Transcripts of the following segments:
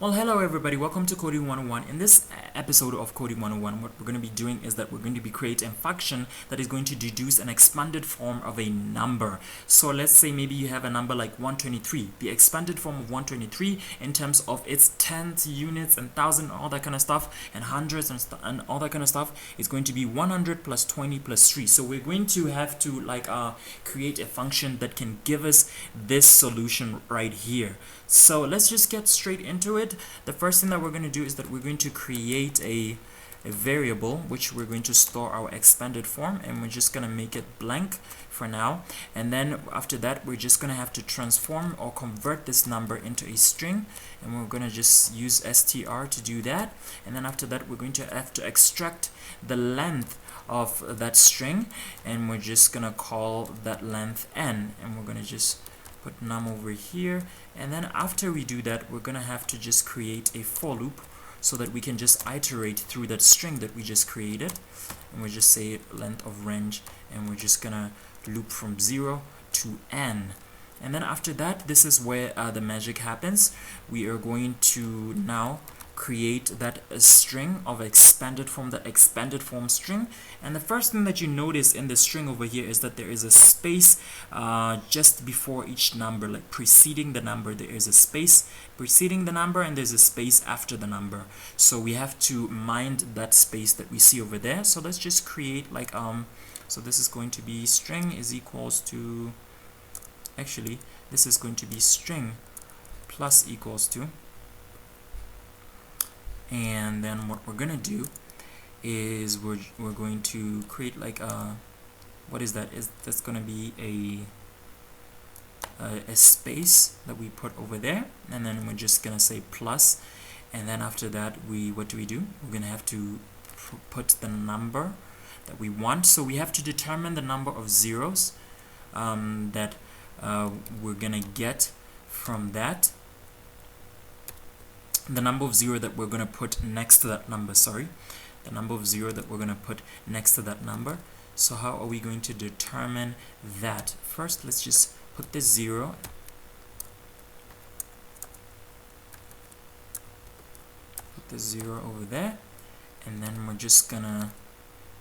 Well, hello everybody, welcome to Coding 101. In this episode of Coding 101, what we're going to be doing is that we're going to be creating a function that is going to deduce an expanded form of a number. So let's say maybe you have a number like 123. The expanded form of 123 in terms of its tens, units, and thousand, all that kind of stuff, and hundreds and all that kind of stuff is going to be 100 plus 20 plus 3. So we're going to have to create a function that can give us this solution right here. So let's just get straight into it. The first thing that we're going to do is that we're going to create a variable which we're going to store our expanded form, and we're just going to make it blank for now. And then after that, we're just going to have to transform or convert this number into a string, and we're going to just use str to do that. And then after that, we're going to have to extract the length of that string, and we're just going to call that length n, and we're going to just put num over here. And then after we do that, we're gonna have to just create a for loop so that we can just iterate through that string that we just created, and we just say length of range, and we're just gonna loop from 0 to n. And then after that, this is where the magic happens. We are going to now create that string of expanded form, the expanded form string. And the first thing that you notice in the string over here is that there is a space just before each number, like preceding the number. There is a space preceding the number, and there's a space after the number. So we have to mind that space that we see over there. So let's just create so this is going to be string is equals to, actually this is going to be string plus equals to. And then what we're gonna do is we're going to create what is that? That's gonna be a space that we put over there, and then we're just gonna say plus, and then after that what do? We're gonna have to put the number that we want. So we have to determine the number of zeros that we're gonna get from that. The number of 0 that we're going to put next to that number, the number of 0 that we're going to put next to that number. So how are we going to determine that? First, let's just put the 0, over there, and then we're just going to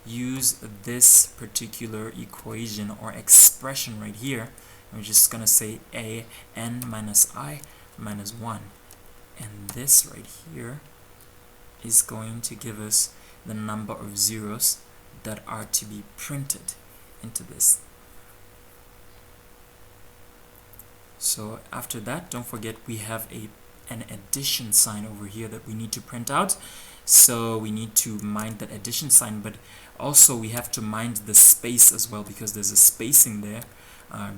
use this particular equation or expression right here. We're just going to say a n minus I minus 1. And this right here is going to give us the number of zeros that are to be printed into this. So after that, don't forget we have an addition sign over here that we need to print out. So we need to mind that addition sign, but also we have to mind the space as well, because there's a spacing there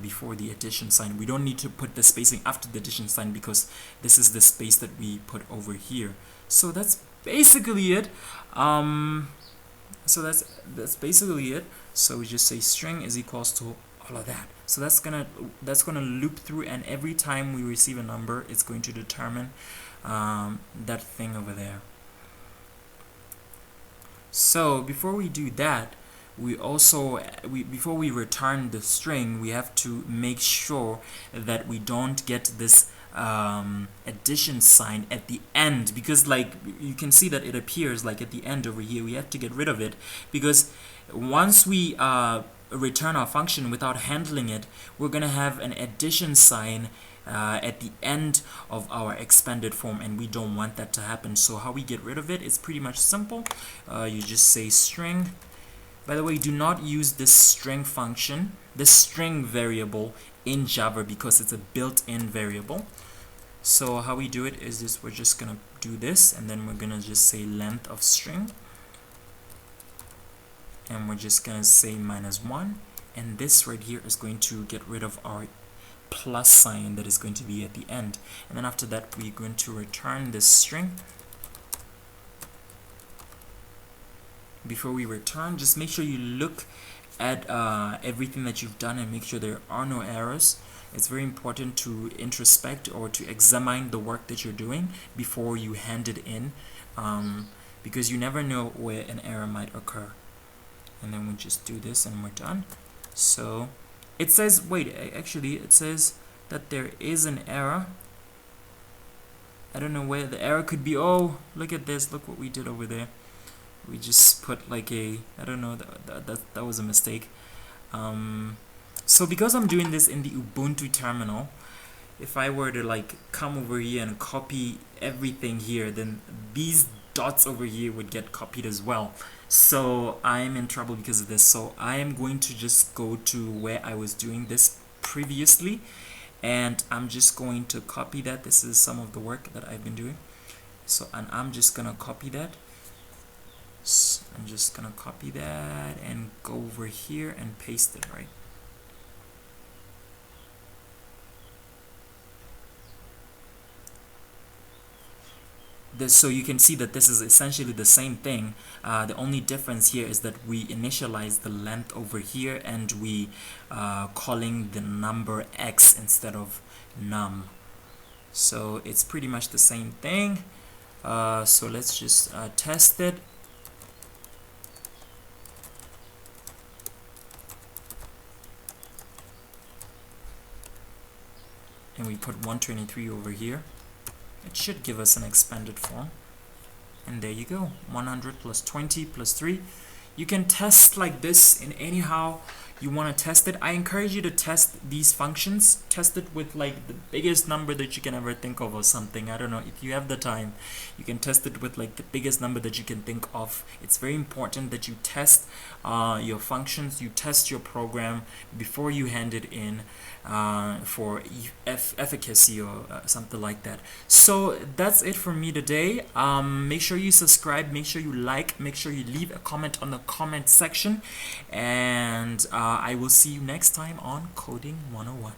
before the addition sign. We don't need to put the spacing after the addition sign because this is the space that we put over here. So that's basically it. So that's basically it. So we just say string is equals to all of that. So that's gonna loop through, and every time we receive a number, it's going to determine that thing over there. So before we do that, before we return the string, we have to make sure that we don't get this addition sign at the end, because you can see that it appears at the end over here. We have to get rid of it, because once we return our function without handling it, we're gonna have an addition sign at the end of our expanded form, and we don't want that to happen. So how we get rid of it is pretty much simple. You just say string. By the way, do not use this string function, this string variable in Java, because it's a built-in variable. So how we do it is this: we're just gonna do this, and then we're gonna just say length of string, and we're just gonna say -1, and this right here is going to get rid of our plus sign that is going to be at the end. And then after that, we're going to return this string. Before we return, just make sure you look at everything that you've done and make sure there are no errors. It's very important to introspect or to examine the work that you're doing before you hand it in, because you never know where an error might occur. And then we just do this and we're done. So it says, wait, actually it says that there is an error I don't know where the error could be. Oh, look at this. Look what we did over there. We just put like a, I don't know, that was a mistake. So because I'm doing this in the Ubuntu terminal, if I were to like come over here and copy everything here, then these dots over here would get copied as well. So I'm in trouble because of this. So I am going to just go to where I was doing this previously, and I'm just going to copy that. This is some of the work that I've been doing. So, and I'm just gonna copy that. So I'm just gonna copy that and go over here and paste it, right? So you can see that this is essentially the same thing. The only difference here is that we initialize the length over here, and we calling the number x instead of num. So it's pretty much the same thing. So let's just test it. And we put 123 over here. It should give us an expanded form. And there you go, 100 plus 20 plus 3. You can test like this in anyhow you want to test it. I encourage you to test these functions. Test it with like the biggest number that you can ever think of or something. I don't know, if you have the time, you can test it with like the biggest number that you can think of. It's very important that you test your functions, you test your program before you hand it in for efficacy or something like that. So that's it for me today. Make sure you subscribe, make sure you like, make sure you leave a comment on the comment section, and I will see you next time on Coding 101.